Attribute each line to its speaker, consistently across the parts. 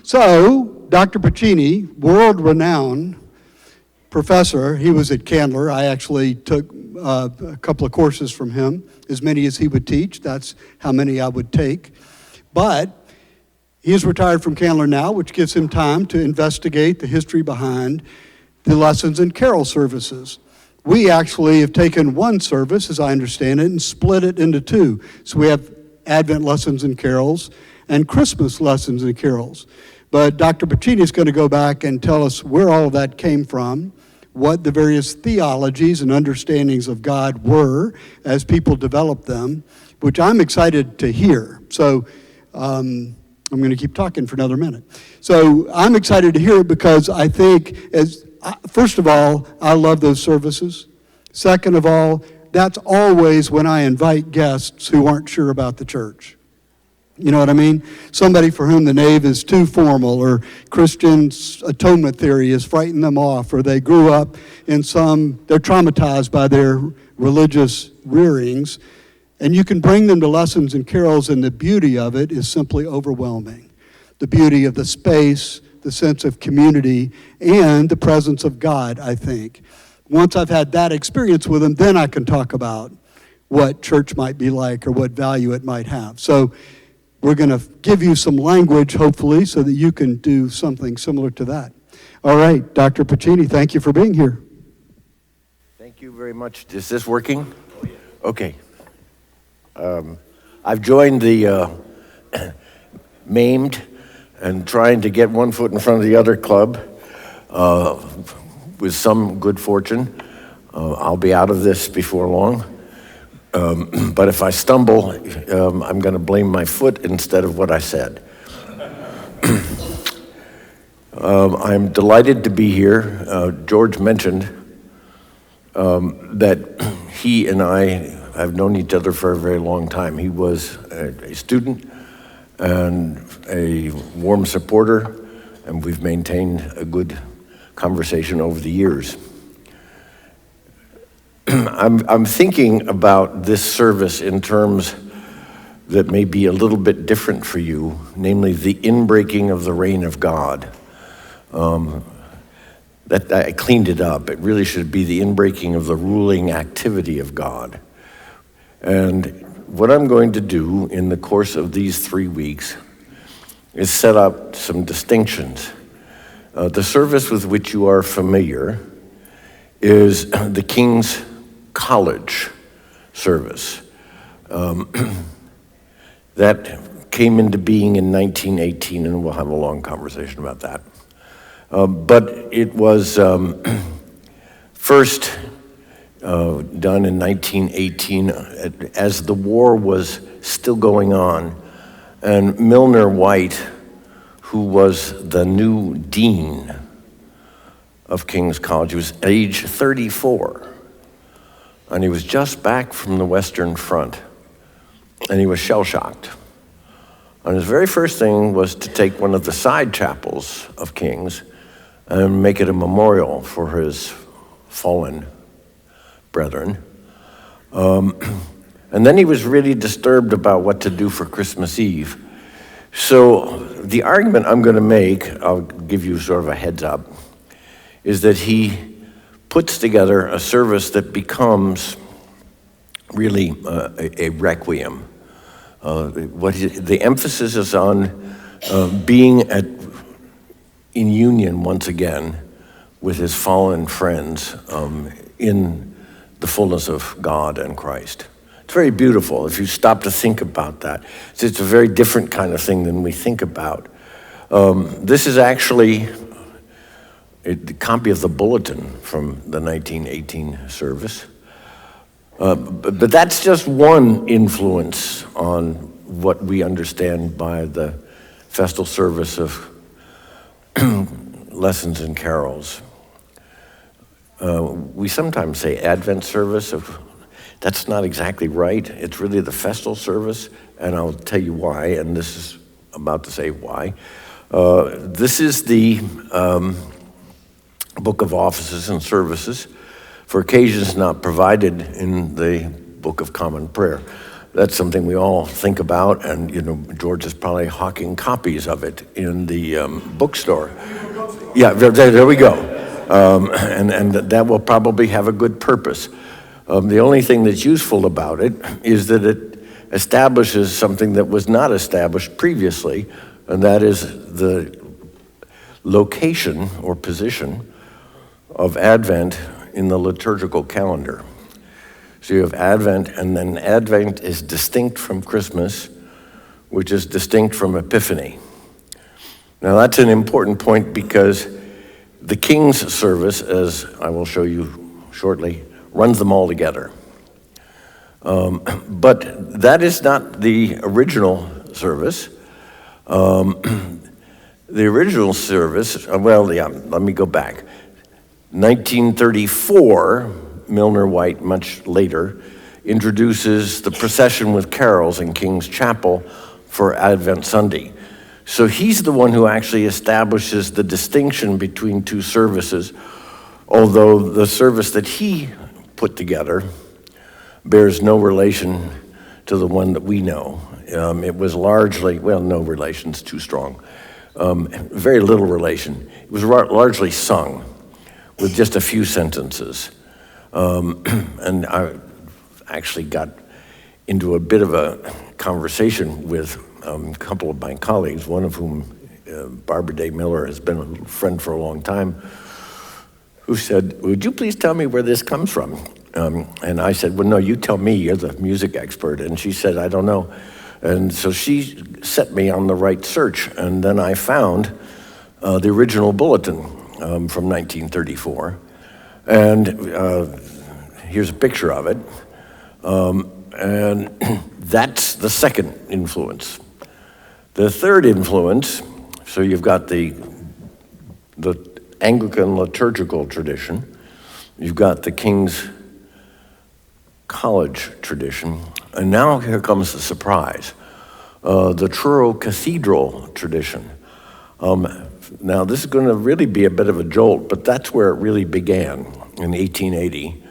Speaker 1: So, Dr. Pacini, world-renowned professor, he was at Candler. I actually took a couple of courses from him, as many as he would teach. That's how many I would take. But he is retired from Candler now, which gives him time to investigate the history behind the lessons and carol services. We actually have taken one service, as I understand it, and split it into two. So we have Advent lessons and carols and Christmas lessons and carols. But Dr. Pacini is going to go back and tell us where all of that came from, what the various theologies and understandings of God were as people developed them, which I'm excited to hear. So I'm going to keep talking for another minute. So I'm excited to hear it because I think, first of all, I love those services. Second of all, that's always when I invite guests who aren't sure about the church. You know what I mean? Somebody for whom the nave is too formal, or Christian atonement theory has frightened them off, or they grew up in they're traumatized by their religious rearings, and you can bring them to lessons and carols, and the beauty of it is simply overwhelming. The beauty of the space, the sense of community, and the presence of God, I think. Once I've had that experience with them, then I can talk about what church might be like or what value it might have. So we're going to give you some language, hopefully, so that you can do something similar to that. All right, Dr. Pacini, thank you for being here.
Speaker 2: Thank you very much. Is this working? Oh, yeah. Okay. I've joined the maimed and trying to get one foot in front of the other club with some good fortune. I'll be out of this before long. But if I stumble, I'm going to blame my foot instead of what I said. I'm delighted to be here. George mentioned that he and I have known each other for a very long time. He was a student and a warm supporter, and we've maintained a good conversation over the years. I'm thinking about this service in terms that may be a little bit different for you, namely the inbreaking of the reign of God. That I cleaned it up. It really should be the inbreaking of the ruling activity of God. And what I'm going to do in the course of these 3 weeks is set up some distinctions. The service with which you are familiar is the King's College service. That came into being in 1918, and we'll have a long conversation about that. But it was first done in 1918 as the war was still going on, and Milner White, who was the new dean of King's College, was age 34. And he was just back from the Western Front, and he was shell-shocked. And his very first thing was to take one of the side chapels of King's and make it a memorial for his fallen brethren. And then he was really disturbed about what to do for Christmas Eve. So the argument I'm going to make, I'll give you sort of a heads up, is that he puts together a service that becomes really a requiem. The emphasis is on being in union once again with his fallen friends in the fullness of God and Christ. It's very beautiful if you stop to think about that. It's a very different kind of thing than we think about. This is actually a copy of the bulletin from the 1918 service. But that's just one influence on what we understand by the festal service of lessons and carols. We sometimes say Advent service. That's not exactly right. It's really the festal service, and I'll tell you why, and this is about to say why. This is the book of offices and services for occasions not provided in the Book of Common Prayer. That's something we all think about, and George is probably hawking copies of it in the bookstore. Yeah, there we go. And that will probably have a good purpose. The only thing that's useful about it is that it establishes something that was not established previously, and that is the location or position of Advent in the liturgical calendar. So you have Advent, and then Advent is distinct from Christmas, which is distinct from Epiphany. Now that's an important point because the King's service, as I will show you shortly, runs them all together. But that is not the original service. The original service, let me go back. 1934, Milner White, much later, introduces the procession with carols in King's Chapel for Advent Sunday. So he's the one who actually establishes the distinction between two services, although the service that he put together bears no relation to the one that we know. It was largely, no relation's too strong, very little relation. It was largely sung with just a few sentences. And I actually got into a bit of a conversation with a couple of my colleagues, one of whom, Barbara Day Miller, has been a friend for a long time, who said, "Would you please tell me where this comes from?" And I said, "Well, no, you tell me, you're the music expert." And she said, "I don't know." And so she set me on the right search, and then I found the original bulletin from 1934. And here's a picture of it. And that's the second influence. The third influence, so you've got the Anglican liturgical tradition, you've got the King's College tradition, and now here comes the surprise, the Truro Cathedral tradition. Now this is going to really be a bit of a jolt, but that's where it really began in 1880.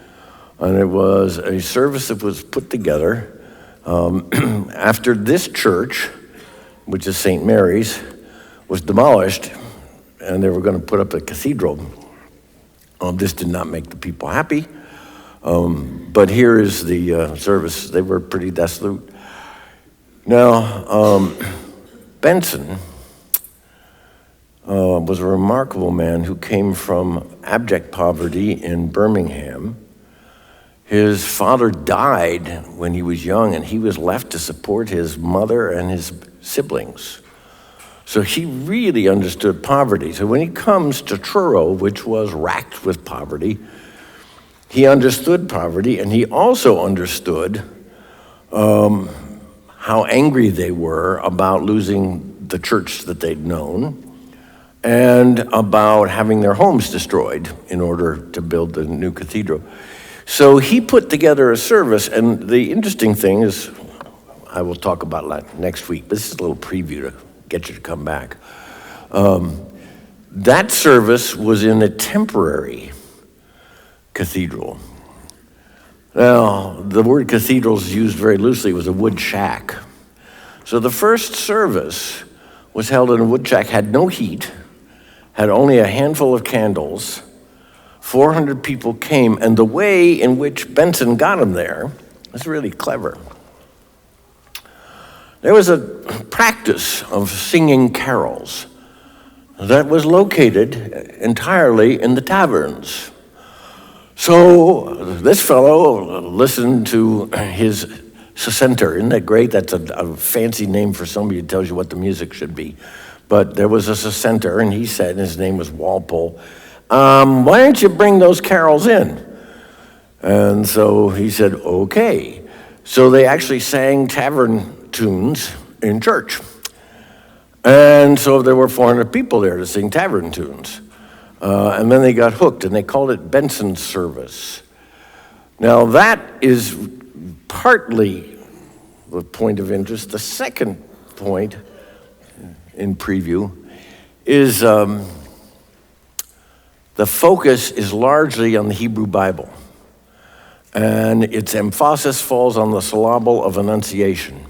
Speaker 2: And it was a service that was put together after this church, which is St. Mary's, was demolished, and they were going to put up a cathedral. This did not make the people happy, but here is the service. They were pretty desolate. Now, Benson was a remarkable man who came from abject poverty in Birmingham. His father died when he was young, and he was left to support his mother and his siblings. So he really understood poverty. So when he comes to Truro, which was racked with poverty, he understood poverty, and he also understood how angry they were about losing the church that they'd known and about having their homes destroyed in order to build the new cathedral. So he put together a service, and the interesting thing is, I will talk about that next week, but this is a little preview to get you to come back. That service was in a temporary cathedral. Now, the word cathedral is used very loosely. It was a wood shack. So the first service was held in a wood shack, had no heat, had only a handful of candles. 400 people came, and the way in which Benson got them there was really clever. There was a practice of singing carols that was located entirely in the taverns. So this fellow listened to his secenter. Isn't that great? That's a fancy name for somebody who tells you what the music should be. But there was a secenter, and he said, and his name was Walpole, "Why don't you bring those carols in?" And so he said, "Okay." So they actually sang tavern tunes in church. And so there were 400 people there to sing tavern tunes. And then they got hooked, and they called it Benson's service. Now that is partly the point of interest. The second point in preview is the focus is largely on the Hebrew Bible. and its emphasis falls on the syllable of enunciation.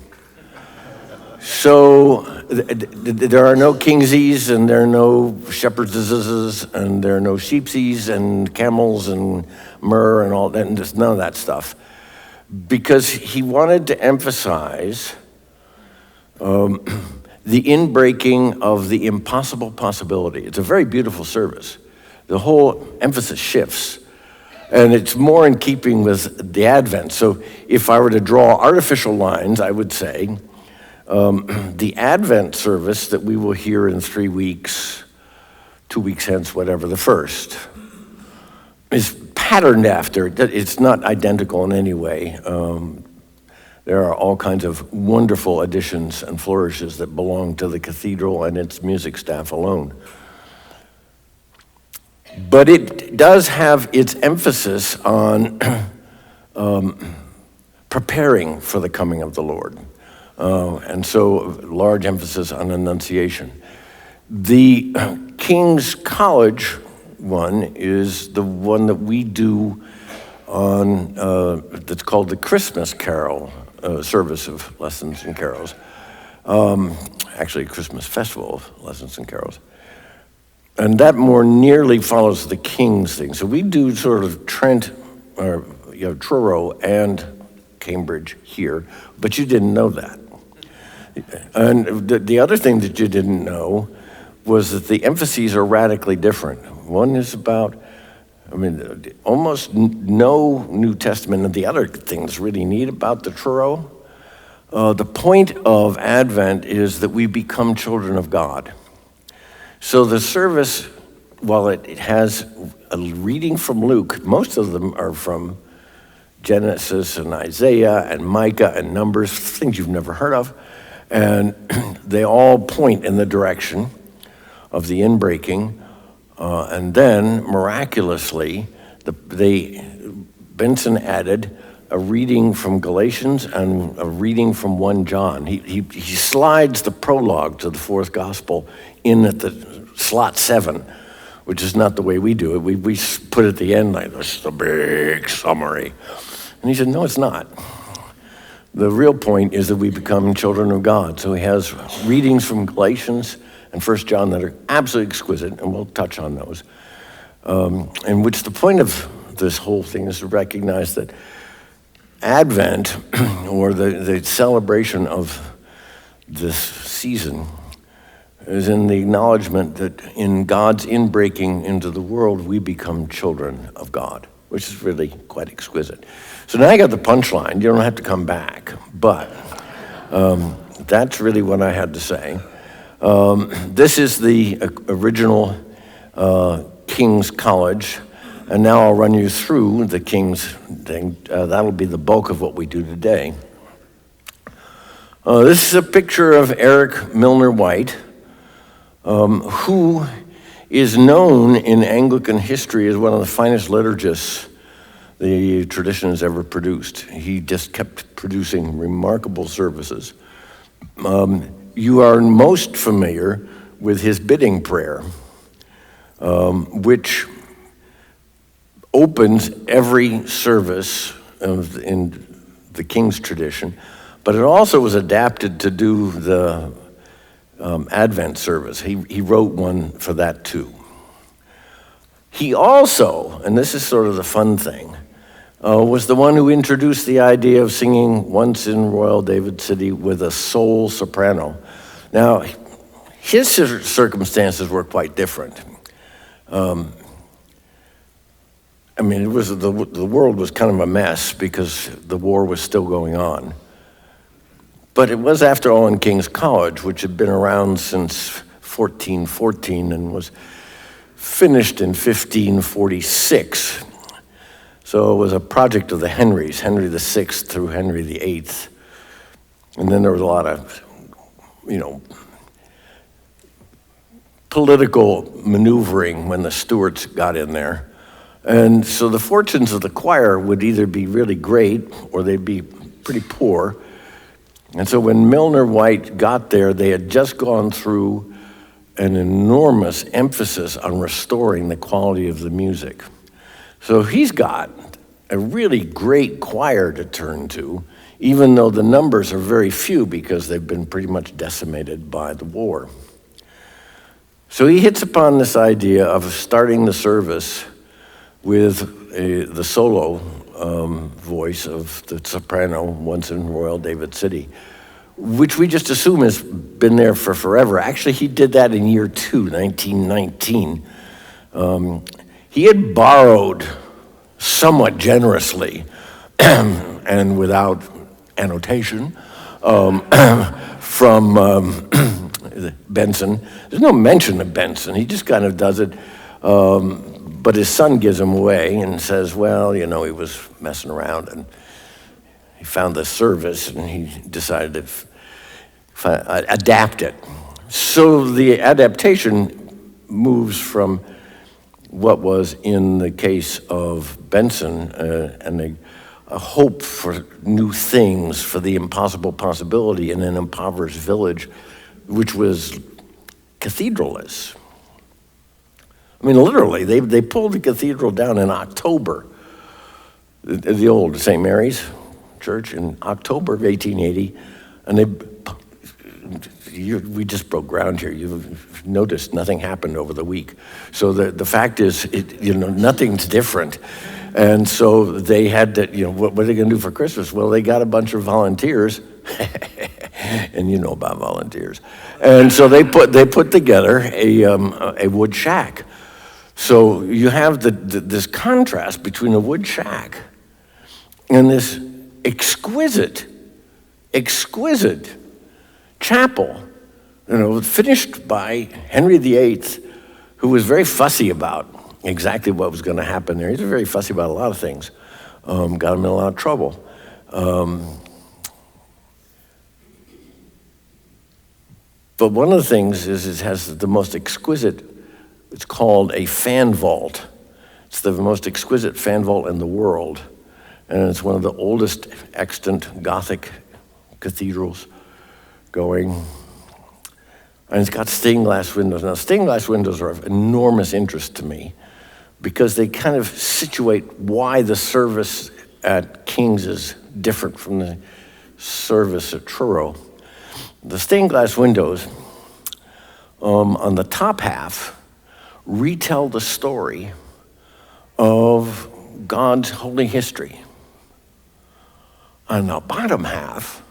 Speaker 2: So there are no kingsies, and there are no shepherdesses, and there are no sheepsies, and camels, and myrrh, and all that, and just none of that stuff. Because he wanted to emphasize the inbreaking of the impossible possibility. It's a very beautiful service. The whole emphasis shifts, and it's more in keeping with the Advent. So if I were to draw artificial lines, I would say, the Advent service that we will hear in 3 weeks, 2 weeks hence, whatever, the first, is patterned after. It's not identical in any way. There are all kinds of wonderful additions and flourishes that belong to the cathedral and its music staff alone. But it does have its emphasis on preparing for the coming of the Lord. And so large emphasis on Annunciation. The King's College one is the one that we do on, that's called the Christmas Carol service of lessons and carols. Actually, Christmas Festival of Lessons and Carols. And that more nearly follows the King's thing. So we do sort of Trent, or Truro and Cambridge here, but you didn't know that. And the other thing that you didn't know was that the emphases are radically different. One is about, almost no New Testament, and the other thing that's really neat about the Truro, the point of Advent is that we become children of God. So the service, while it has a reading from Luke, most of them are from Genesis and Isaiah and Micah and Numbers, things you've never heard of. And they all point in the direction of the inbreaking. And then, miraculously, Benson added a reading from Galatians and a reading from 1 John. He slides the prologue to the fourth gospel in at the slot 7, which is not the way we do it. We put it at the end like, this is a big summary. And he said, no, it's not. The real point is that we become children of God. So he has readings from Galatians and 1 John that are absolutely exquisite, and we'll touch on those. In which the point of this whole thing is to recognize that Advent, or the celebration of this season, is in the acknowledgement that in God's inbreaking into the world, we become children of God, which is really quite exquisite. So now I got the punchline. You don't have to come back, but that's really what I had to say. This is the original King's College, and now I'll run you through the King's thing. That'll be the bulk of what we do today. This is a picture of Eric Milner White, who is known in Anglican history as one of the finest liturgists the tradition has ever produced. He just kept producing remarkable services. You are most familiar with his bidding prayer, which opens every service in the King's tradition, but it also was adapted to do the Advent service. He wrote one for that too. He also, and this is sort of the fun thing, was the one who introduced the idea of singing Once in Royal David City with a soul soprano. Now, his circumstances were quite different. It was the world was kind of a mess because the war was still going on. But it was, after all, in King's College, which had been around since 1414 and was finished in 1546. So it was a project of the Henrys, Henry VI through Henry VIII. And then there was a lot of, political maneuvering when the Stuarts got in there. And so the fortunes of the choir would either be really great or they'd be pretty poor. And so when Milner White got there, they had just gone through an enormous emphasis on restoring the quality of the music. So he's got a really great choir to turn to, even though the numbers are very few because they've been pretty much decimated by the war. So he hits upon this idea of starting the service with the solo voice of the soprano, once in Royal David City, which we just assume has been there for forever. Actually, he did that in year 2, 1919. He had borrowed somewhat generously and without annotation from Benson. There's no mention of Benson. He just kind of does it. But his son gives him away and says, well, he was messing around and he found the service and he decided to adapt it. So the adaptation moves from what was in the case of Benson and a hope for new things, for the impossible possibility in an impoverished village, which was cathedralless. I mean, literally, they pulled the cathedral down in October, the old St. Mary's Church in October of 1880, and we just broke ground here. You've noticed nothing happened over the week. So the fact is, nothing's different. And so they had to, what are they going to do for Christmas? Well, they got a bunch of volunteers, and you know about volunteers. And so they put together a wood shack. So you have this contrast between a wood shack and this exquisite chapel, finished by Henry VIII, who was very fussy about exactly what was going to happen there. He was very fussy about a lot of things. Got him in a lot of trouble. But one of the things is it has the most exquisite, it's called a fan vault. It's the most exquisite fan vault in the world. And it's one of the oldest extant Gothic cathedrals going. And it's got stained glass windows. Now, stained glass windows are of enormous interest to me because they kind of situate why the service at King's is different from the service at Truro. The stained glass windows on the top half retell the story of God's holy history. On the bottom half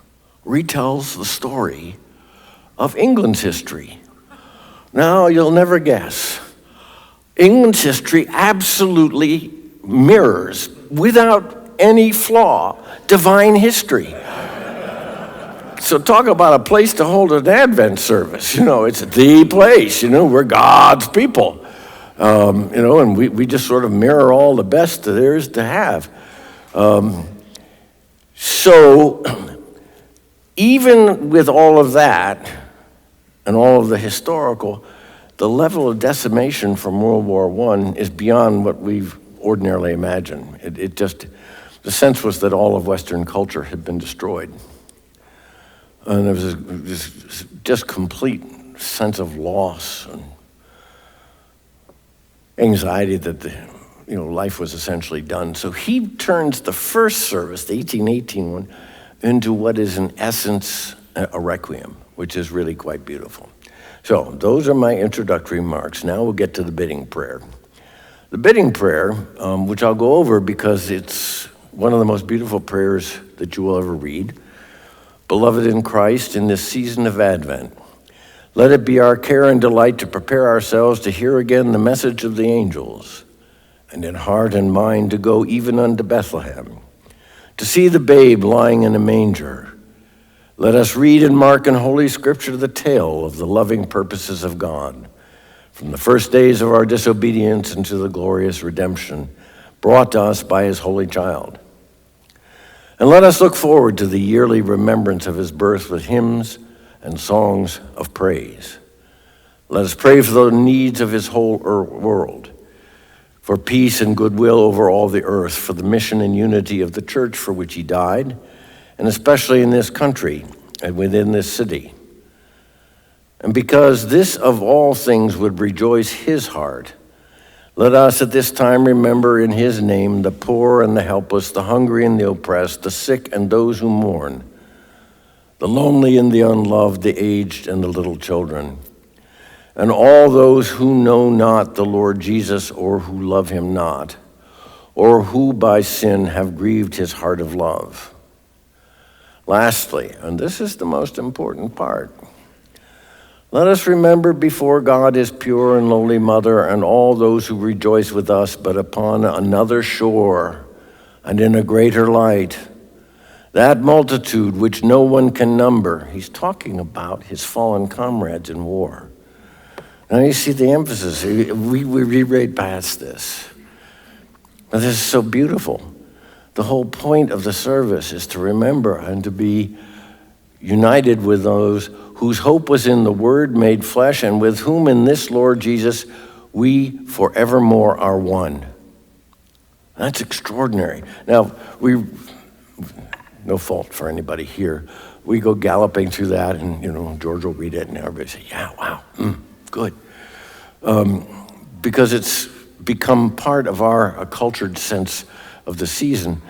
Speaker 2: retells the story of England's history. Now, you'll never guess. England's history absolutely mirrors, without any flaw, divine history. So talk about a place to hold an Advent service. It's the place. We're God's people. And we just sort of mirror all the best there is to have. So even with all of that and all of the historical, the level of decimation from World War I is beyond what we've ordinarily imagined. The sense was that all of Western culture had been destroyed. And there was this just complete sense of loss and anxiety that life was essentially done. So he turns the first service, the 1818 one, into what is in essence a requiem, which is really quite beautiful. So those are my introductory remarks. Now we'll get to the bidding prayer. The bidding prayer, which I'll go over because it's one of the most beautiful prayers that you will ever read. Beloved in Christ, in this season of Advent, let it be our care and delight to prepare ourselves to hear again the message of the angels, and in heart and mind to go even unto Bethlehem, to see the babe lying in a manger. Let us read and mark in Holy Scripture the tale of the loving purposes of God, from the first days of our disobedience into the glorious redemption brought to us by his holy child. And let us look forward to the yearly remembrance of his birth with hymns and songs of praise. Let us pray for the needs of his whole world, for peace and goodwill over all the earth, for the mission and unity of the church for which he died, and especially in this country and within this city. And because this of all things would rejoice his heart, Let us at this time remember in his name the poor and the helpless, the hungry and the oppressed, the sick and those who mourn, the lonely and the unloved, the aged and the little children, and all those who know not the Lord Jesus or who love him not, or who by sin have grieved his heart of love. Lastly, and this is the most important part, let us remember before God his pure and lowly mother and all those who rejoice with us, but upon another shore and in a greater light, that multitude which no one can number. He's talking about his fallen comrades in war. Now you see the emphasis. We read past this. But this is so beautiful. The whole point of the service is to remember and to be united with those whose hope was in the Word made flesh, and with whom in this Lord Jesus we forevermore are one. That's extraordinary. Now, no fault for anybody here. We go galloping through that, and George will read it, and everybody say, "Yeah, wow, good," because it's become part of our cultured sense of the season.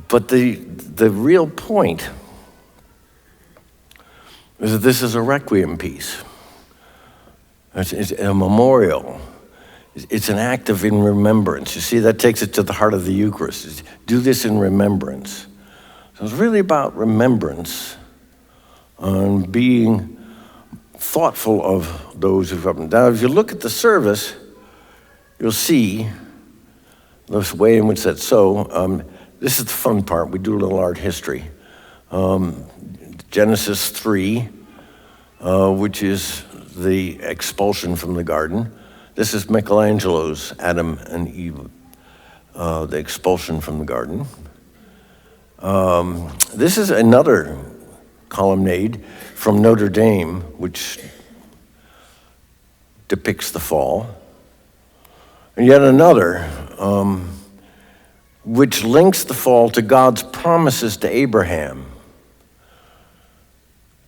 Speaker 2: But the real point is that this is a requiem piece. It's a memorial. It's an act of in remembrance. You see, that takes it to the heart of the Eucharist. Do this in remembrance. So it's really about remembrance and being thoughtful of those who've come. Now, if you look at the service, you'll see the way in which that's so. This is the fun part. We do a little art history. Genesis 3, which is the expulsion from the garden. This is Michelangelo's Adam and Eve, the expulsion from the garden. This is another colonnade from Notre Dame, which depicts the fall. And yet another, which links the fall to God's promises to Abraham.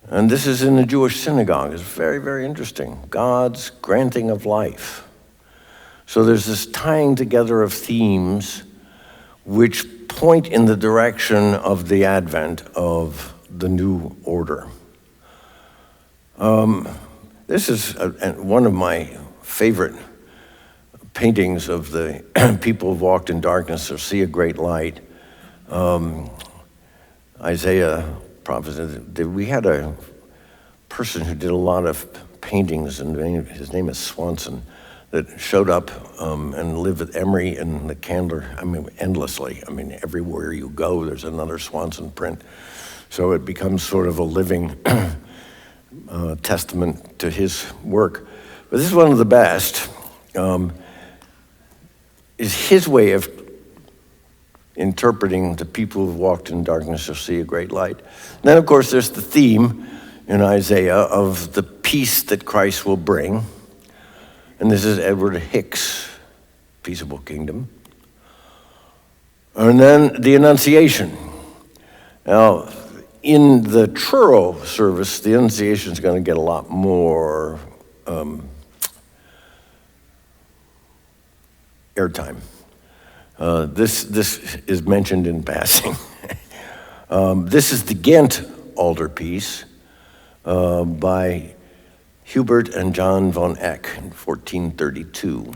Speaker 2: And this is in the Jewish synagogue. It's very, very interesting. God's granting of life. So there's this tying together of themes which point in the direction of the advent of the new order. This is one of my favorite paintings of the people who've walked in darkness or see a great light. Isaiah prophet. We had a person who did a lot of paintings, and his name is Swanson, that showed up and lived with Emery and the Candler, endlessly. Everywhere you go, there's another Swanson print. So it becomes sort of a living testament to his work. But this is one of the best. Is his way of interpreting the people who've walked in darkness or see a great light. And then, of course, there's the theme in Isaiah of the peace that Christ will bring. And this is Edward Hicks' Peaceable Kingdom. And then the Annunciation. Now, in the Truro service, the Annunciation is going to get a lot more airtime. This is mentioned in passing. This is the Ghent altarpiece by Hubert and John von Eck in 1432.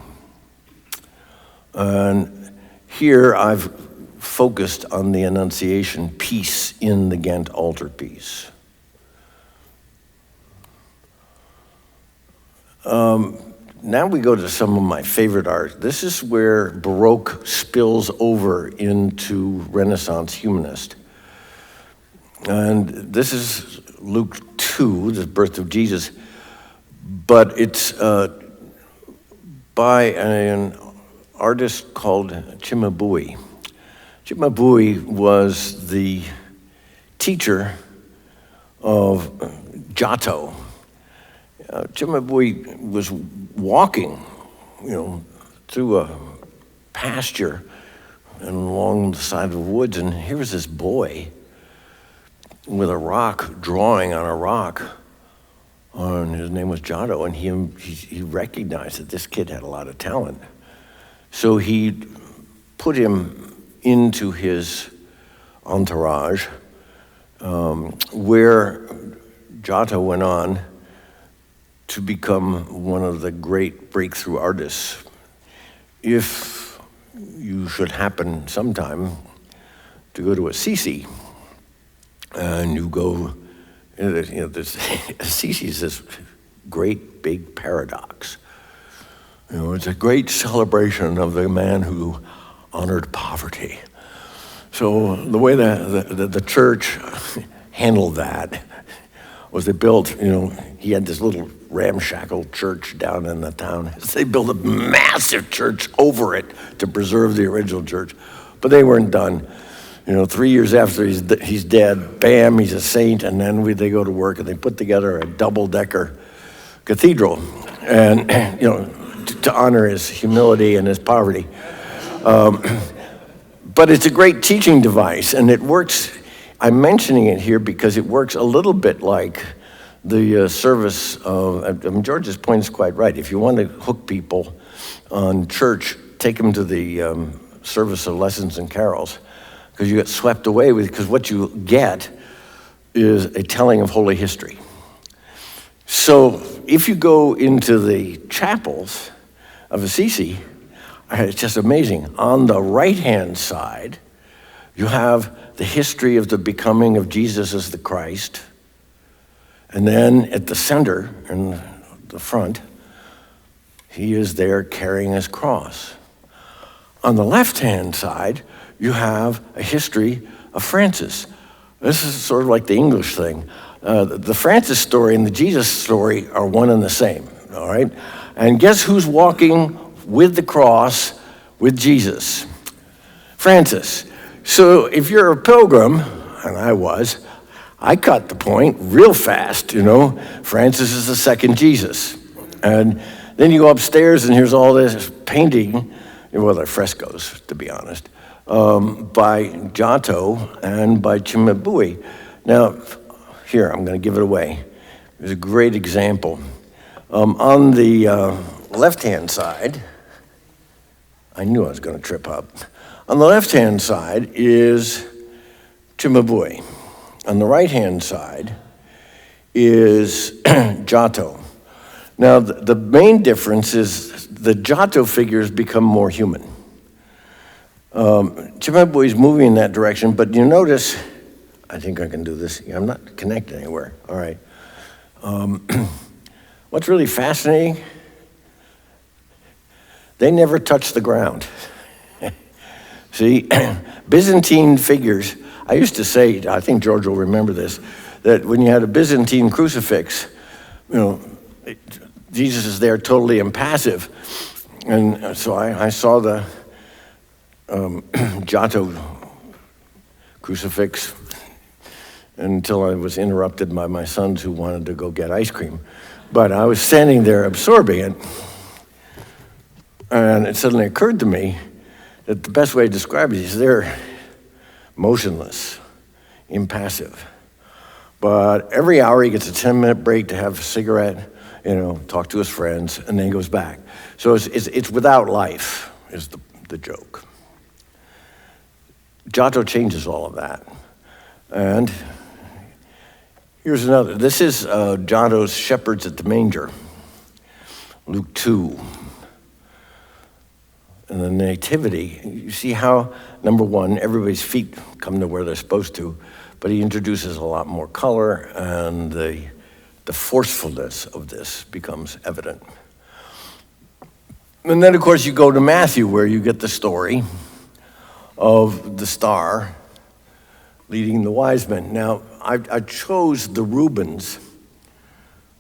Speaker 2: And here I've focused on the Annunciation piece in the Ghent altarpiece. Now we go to some of my favorite art. This is where Baroque spills over into Renaissance humanist. And this is Luke 2, the birth of Jesus, but it's by an artist called Cimabue. Cimabue was the teacher of Giotto. Cimabue was walking, through a pasture and along the side of the woods, and here was this boy with a rock, drawing on a rock, and his name was Giotto, and he recognized that this kid had a lot of talent. So he put him into his entourage, where Giotto went on to become one of the great breakthrough artists. If you should happen sometime to go to Assisi, and you go, Assisi is this great big paradox. It's a great celebration of the man who honored poverty. So the way the church handled that was they built, he had this little ramshackle church down in the town. They built a massive church over it to preserve the original church. But they weren't done. 3 years after he's dead, bam, he's a saint, and then they go to work and they put together a double-decker cathedral, and to honor his humility and his poverty. But it's a great teaching device, and it works. I'm mentioning it here because it works a little bit like the service of, George's point is quite right. If you want to hook people on church, take them to the service of lessons and carols, because you get swept away with, because what you get is a telling of holy history. So if you go into the chapels of Assisi, it's just amazing. On the right-hand side, you have the history of the becoming of Jesus as the Christ. And then at the center, in the front, he is there carrying his cross. On the left-hand side, you have a history of Francis. This is sort of like the English thing. The Francis story and the Jesus story are one and the same, all right? And guess who's walking with the cross with Jesus? Francis. So if you're a pilgrim, and I was, I caught the point real fast, Francis is the second Jesus. And then you go upstairs and here's all this painting, well, they're frescoes, to be honest, by Giotto and by Cimabue. Now, here, I'm going to give it away. There's a great example. On the left-hand side, I knew I was going to trip up. On the left-hand side is Cimabue. On the right-hand side is Giotto. Now, the main difference is the Giotto figures become more human. Cimabue is moving in that direction, but you notice, I think I can do this. I'm not connected anywhere. All right. What's really fascinating, they never touch the ground. See, Byzantine figures, I used to say, I think George will remember this, that when you had a Byzantine crucifix, Jesus is there totally impassive. And so I saw the Giotto crucifix until I was interrupted by my sons who wanted to go get ice cream. But I was standing there absorbing it, and it suddenly occurred to me that the best way to describe it is they're motionless, impassive. But every hour he gets a 10-minute break to have a cigarette, talk to his friends, and then he goes back. So it's without life is the joke. Giotto changes all of that. And here's another. This is Giotto's Shepherds at the Manger, Luke 2. And the Nativity, you see how, number one, everybody's feet come to where they're supposed to, but he introduces a lot more color, and the forcefulness of this becomes evident. And then, of course, you go to Matthew, where you get the story of the star leading the wise men. Now, I chose the Rubens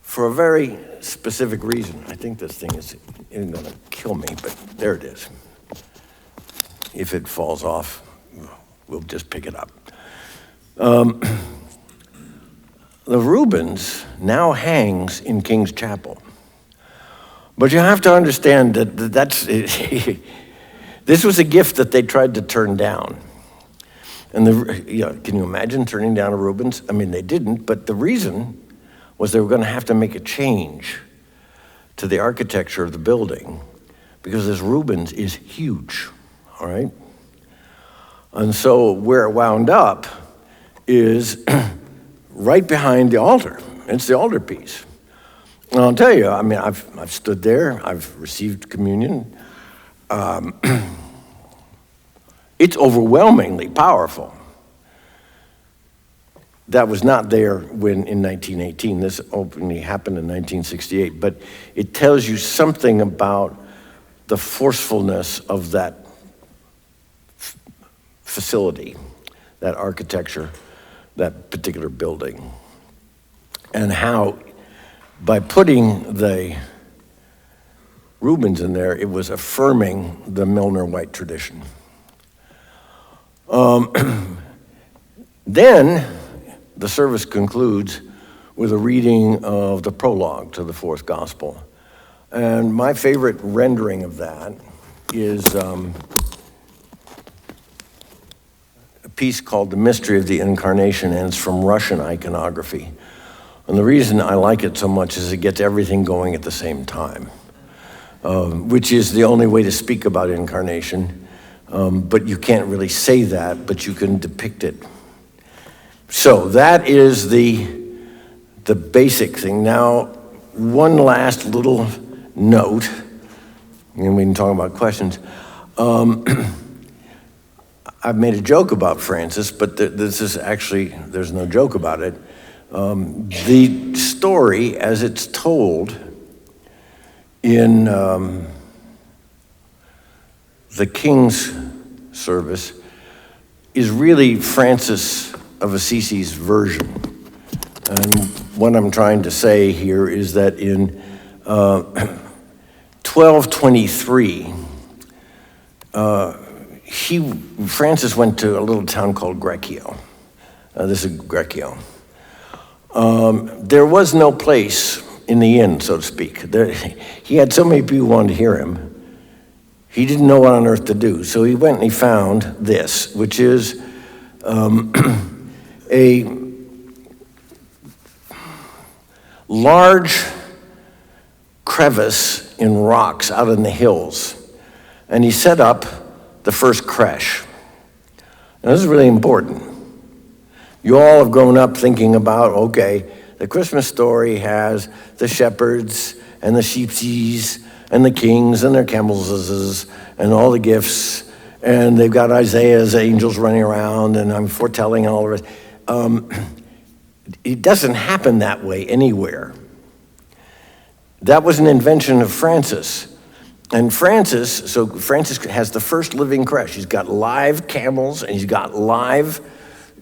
Speaker 2: for a very specific reason. I think this thing isn't going to kill me, but there it is. If it falls off, we'll just pick it up. The Rubens now hangs in King's Chapel. But you have to understand that this was a gift that they tried to turn down. And can you imagine turning down a Rubens? I mean, they didn't, but the reason was they were going to have to make a change to the architecture of the building because this Rubens is huge, all right? And so where it wound up is right behind the altar. It's the altarpiece. And I'll tell you, I mean, I've stood there, I've received communion. It's overwhelmingly powerful. That was not there when in 1918. This openly happened in 1968. But it tells you something about the forcefulness of that facility, that architecture, that particular building, and how by putting the Rubens in there, it was affirming the Milner White tradition. Then the service concludes with a reading of the prologue to the fourth gospel. And my favorite rendering of that is a piece called The Mystery of the Incarnation, and it's from Russian iconography. And the reason I like it so much is it gets everything going at the same time, which is the only way to speak about incarnation. But you can't really say that, but you can depict it. So that is the basic thing. Now, one last little note, and we can talk about questions. I've made a joke about Francis, but this is actually, there's no joke about it. The story, as it's told in the King's service, is really Francis of Assisi's version. And what I'm trying to say here is that in 1223, Francis went to a little town called Greccio. This is Greccio. There was no place in the inn, so to speak. He had so many people who wanted to hear him. He didn't know what on earth to do. So he went and he found this, which is a large crevice in rocks out in the hills. And he set up the first creche. Now, this is really important. You all have grown up thinking about, okay, the Christmas story has the shepherds and the sheepsies and the kings and their camels and all the gifts, and they've got Isaiah's angels running around, and I'm foretelling all of it. It doesn't happen that way anywhere. That was an invention of Francis. And Francis has the first living creche. He's got live camels, and he's got live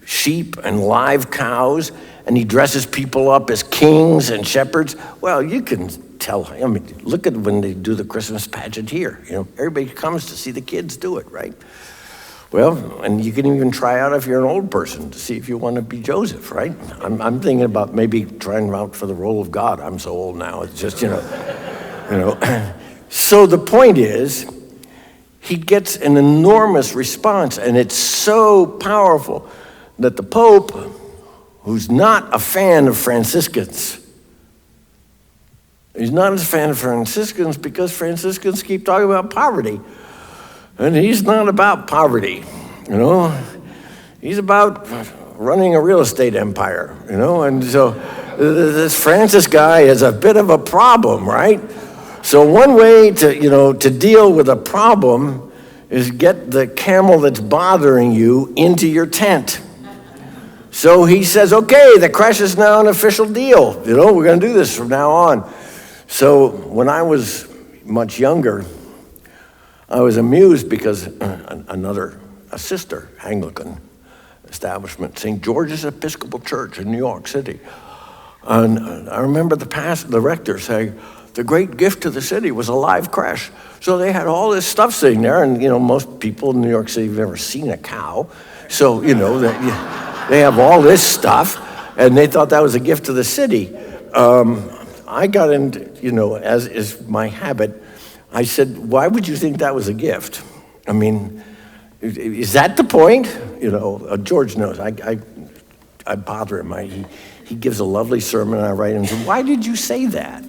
Speaker 2: sheep and live cows, and he dresses people up as kings and shepherds. Well, you can tell, I mean, look at when they do the Christmas pageant here. You know, everybody comes to see the kids do it, right? Well, and you can even try out if you're an old person to see if you want to be Joseph, right? I'm thinking about maybe trying out for the role of God. I'm so old now. It's just, you know. So the point is, he gets an enormous response, and it's so powerful that the Pope, who's not a fan of Franciscans, he's not a fan of Franciscans because Franciscans keep talking about poverty. And he's not about poverty, you know. He's about running a real estate empire, you know. And so this Francis guy is a bit of a problem, right? So one way to deal with a problem is get the camel that's bothering you into your tent. So he says, okay, the creche is now an official deal. You know, we're going to do this from now on. So when I was much younger, I was amused because a sister, Anglican establishment, St. George's Episcopal Church in New York City. And I remember the rector saying, the great gift to the city was a live creche. So they had all this stuff sitting there, and you know, most people in New York City have never seen a cow. So, you know, they have all this stuff, and they thought that was a gift to the city. I got into, you know, as is my habit, I said, why would you think that was a gift? I mean, is that the point? You know, George knows. I bother him. He gives a lovely sermon, and I write him, why did you say that?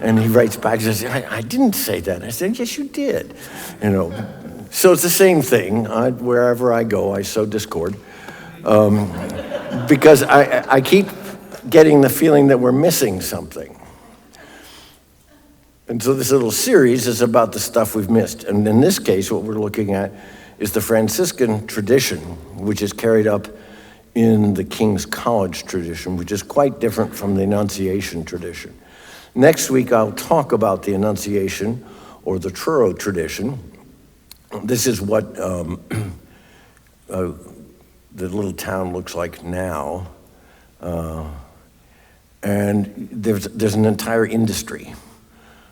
Speaker 2: And he writes back and says, I didn't say that. I said, yes, you did. You know, so it's the same thing. Wherever I go, I sow discord. Because I keep getting the feeling that we're missing something. And so this little series is about the stuff we've missed. And in this case, what we're looking at is the Franciscan tradition, which is carried up in the King's College tradition, which is quite different from the Annunciation tradition. Next week, I'll talk about the Annunciation or the Truro tradition. This is what the little town looks like now. And there's an entire industry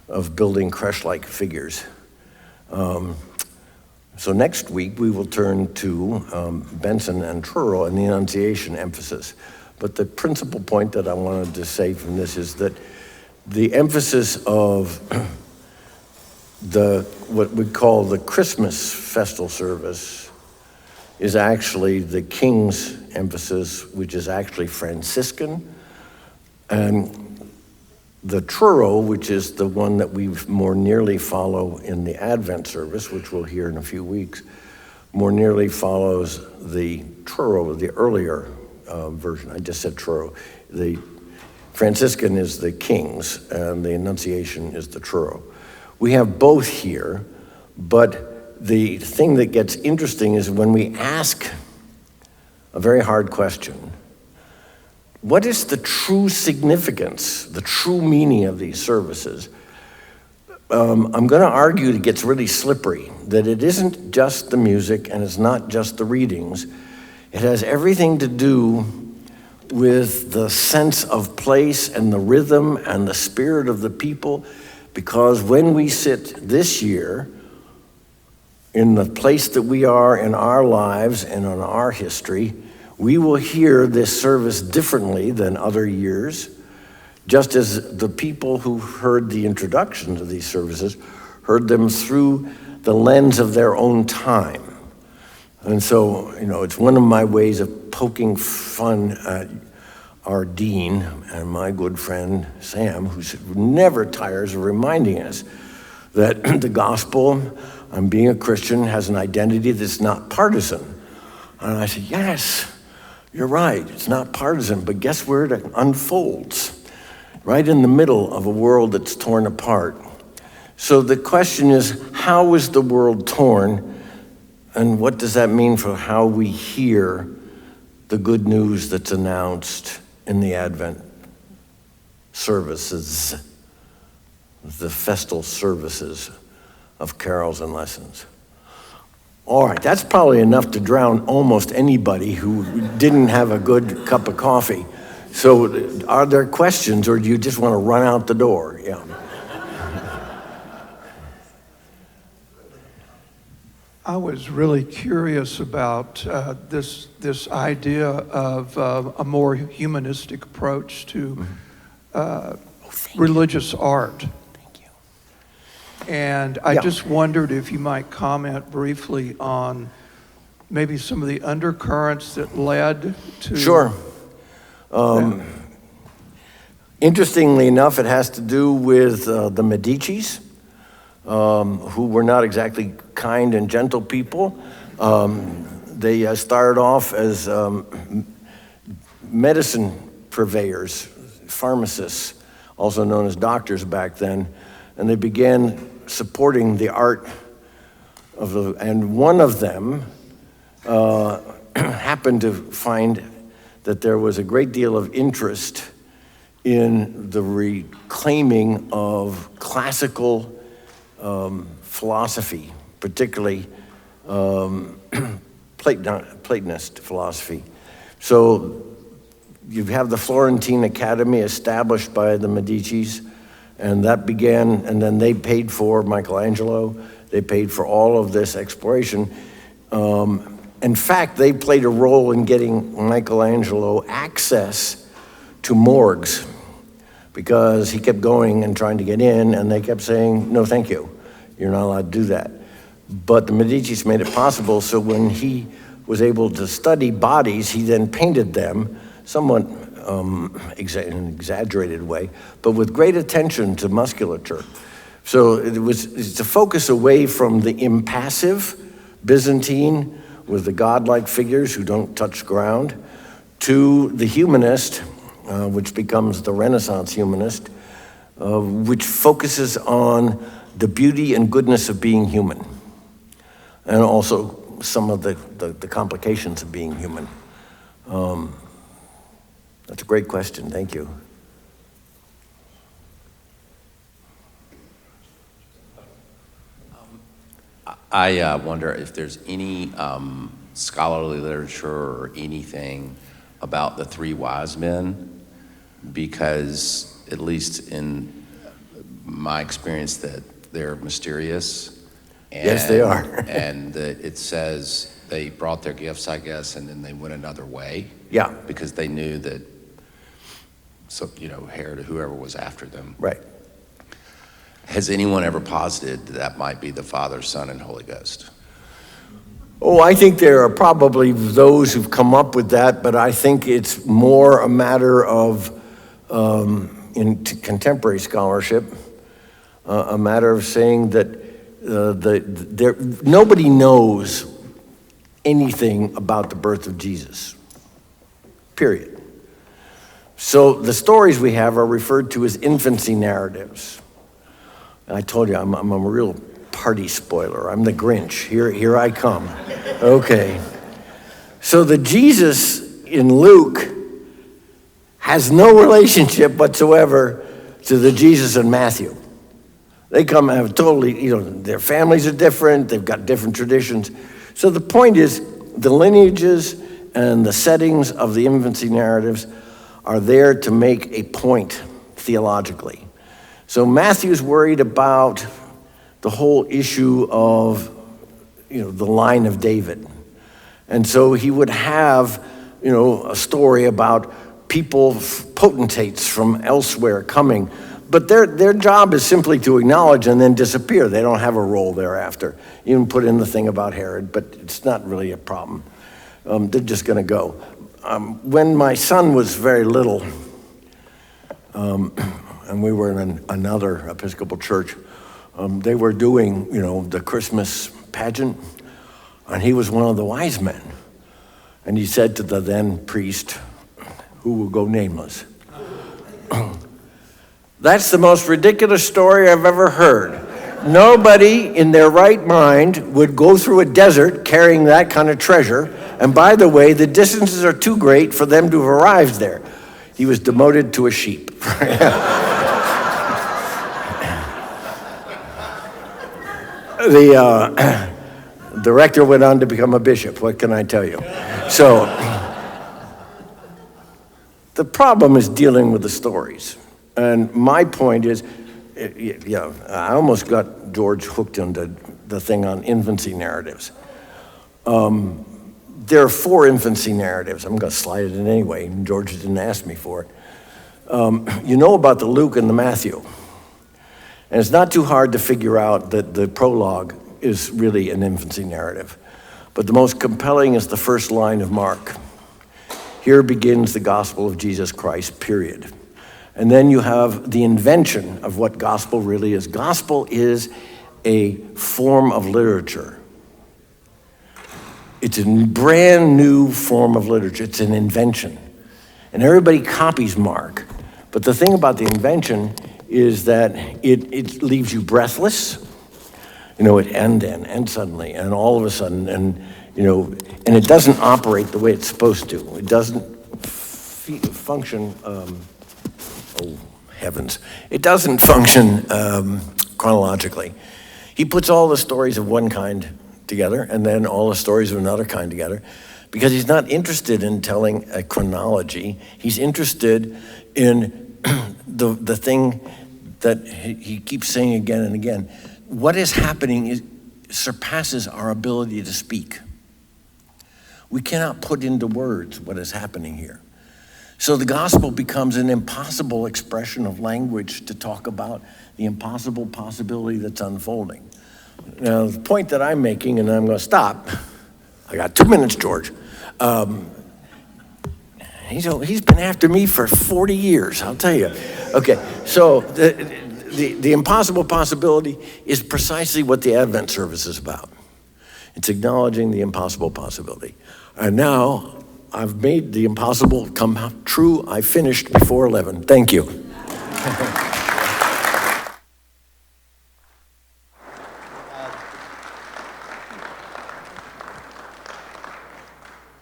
Speaker 2: of building creche-like figures. So next week, we will turn to Benson and Truro and the Annunciation emphasis. But the principal point that I wanted to say from this is that the emphasis of what we call the Christmas Festal service is actually the King's emphasis, which is actually Franciscan. And the Truro, which is the one that we more nearly follow in the Advent service, which we'll hear in a few weeks, more nearly follows the Truro, the earlier version. I just said Truro. The Franciscan is the King's, and the Annunciation is the Truro. We have both here, but the thing that gets interesting is when we ask a very hard question, what is the true significance, the true meaning of these services? I'm going to argue it gets really slippery, that it isn't just the music and it's not just the readings. It has everything to do with the sense of place and the rhythm and the spirit of the people, because when we sit this year in the place that we are in our lives and in our history, we will hear this service differently than other years, just as the people who heard the introduction to these services heard them through the lens of their own time. And so, it's one of my ways of poking fun at our dean and my good friend Sam, who never tires of reminding us that the gospel, being a Christian, has an identity that's not partisan. And I said, yes, you're right, it's not partisan, but guess where it unfolds? Right in the middle of a world that's torn apart. So the question is, how is the world torn, and what does that mean for how we hear the good news that's announced in the Advent services, the festal services of carols and lessons? All right, that's probably enough to drown almost anybody who didn't have a good cup of coffee. So are there questions, or do you just want to run out the door? Yeah.
Speaker 3: I was really curious about this idea of a more humanistic approach to religious art. And I just wondered if you might comment briefly on maybe some of the undercurrents that led to...
Speaker 2: Sure. Interestingly enough, it has to do with the Medicis, who were not exactly kind and gentle people. They started off as medicine purveyors, pharmacists, also known as doctors back then, and they began supporting the art of and one of them happened to find that there was a great deal of interest in the reclaiming of classical philosophy, particularly Platonist philosophy. So you have the Florentine Academy established by the Medicis, and that began, and then they paid for Michelangelo, they paid for all of this exploration. In fact, they played a role in getting Michelangelo access to morgues, because he kept going and trying to get in, and they kept saying, no, thank you, you're not allowed to do that. But the Medicis made it possible, so when he was able to study bodies, he then painted them somewhat in an exaggerated way, but with great attention to musculature. So it's a focus away from the impassive Byzantine with the godlike figures who don't touch ground, to the humanist, which becomes the Renaissance humanist, which focuses on the beauty and goodness of being human, and also some of the complications of being human. That's a great question, thank you.
Speaker 4: I wonder if there's any scholarly literature or anything about the three wise men, because at least in my experience that they're mysterious. And,
Speaker 2: yes, they are.
Speaker 4: And it says they brought their gifts, I guess, and then they went another way.
Speaker 2: Yeah.
Speaker 4: Because they knew that, so Herod or whoever was after them.
Speaker 2: Right.
Speaker 4: Has anyone ever posited that might be the Father, Son, and Holy Ghost?
Speaker 2: Oh, I think there are probably those who've come up with that, but I think it's more a matter of, in contemporary scholarship, a matter of saying that nobody knows anything about the birth of Jesus, period. So the stories we have are referred to as infancy narratives. I told you, I'm a real party spoiler. I'm the Grinch. Here I come. Okay. So the Jesus in Luke has no relationship whatsoever to the Jesus in Matthew. They come and have totally, their families are different. They've got different traditions. So the point is, the lineages and the settings of the infancy narratives are there to make a point theologically. So Matthew's worried about the whole issue of, the line of David. And so he would have, a story about people, potentates from elsewhere coming. But their job is simply to acknowledge and then disappear. They don't have a role thereafter. You can put in the thing about Herod, but it's not really a problem. They're just going to go. When my son was very little, and we were in another Episcopal church, they were doing, the Christmas pageant, and he was one of the wise men. And he said to the then priest, who will go nameless, "That's the most ridiculous story I've ever heard. Nobody in their right mind would go through a desert carrying that kind of treasure. And by the way, the distances are too great for them to have arrived there." He was demoted to a sheep. The rector went on to become a bishop. What can I tell you? So the problem is dealing with the stories. And my point is, I almost got George hooked into the thing on infancy narratives. There are 4 infancy narratives. I'm going to slide it in anyway, and George didn't ask me for it. You know about the Luke and the Matthew. And it's not too hard to figure out that the prologue is really an infancy narrative. But the most compelling is the first line of Mark. Here begins the gospel of Jesus Christ, period. And then you have the invention of what gospel really is. Gospel is a form of literature. It's a brand new form of literature. It's an invention. And everybody copies Mark. But the thing about the invention is that it leaves you breathless. It and suddenly, and all of a sudden, and it doesn't operate the way it's supposed to. It doesn't function, oh heavens. It doesn't function chronologically. He puts all the stories of one kind together and then all the stories of another kind together, because he's not interested in telling a chronology. He's interested in the thing that he keeps saying again and again. What is happening surpasses our ability to speak. We cannot put into words what is happening here. So the gospel becomes an impossible expression of language to talk about the impossible possibility that's unfolding. Now, the point that I'm making, and I'm going to stop. I got 2 minutes, George. He's been after me for 40 years, I'll tell you. Okay, so the impossible possibility is precisely what the Advent service is about. It's acknowledging the impossible possibility. And now I've made the impossible come true. I finished before 11. Thank you.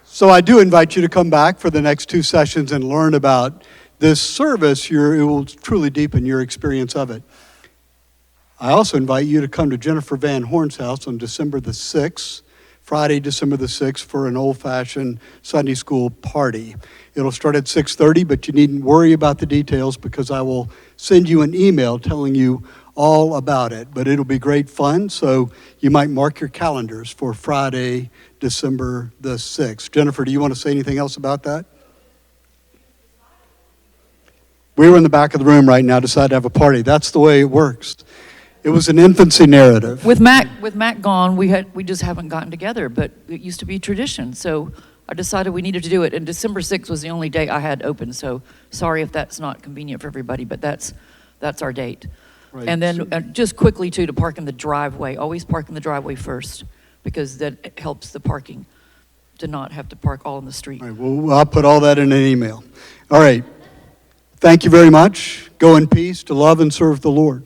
Speaker 1: So I do invite you to come back for the next 2 sessions and learn about this service. It will truly deepen your experience of it. I also invite you to come to Jennifer Van Horn's house on December the 6th, Friday, December the 6th, for an old-fashioned Sunday school party. It'll start at 6:30, but you needn't worry about the details because I will send you an email telling you all about it. But it'll be great fun, so you might mark your calendars for Friday, December the 6th. Jennifer, do you want to say anything else about that? We were in the back of the room right now, decided to have a party. That's the way it works. It was an infancy narrative.
Speaker 5: With Mac gone, we just haven't gotten together, but it used to be tradition. So I decided we needed to do it, and December 6th was the only day I had open. So sorry if that's not convenient for everybody, but that's our date.
Speaker 1: Right.
Speaker 5: And then just quickly too, to park in the driveway. Always park in the driveway first, because that helps the parking to not have to park all in the street.
Speaker 1: All right, well, I'll put all that in an email. All right. Thank you very much. Go in peace to love and serve the Lord.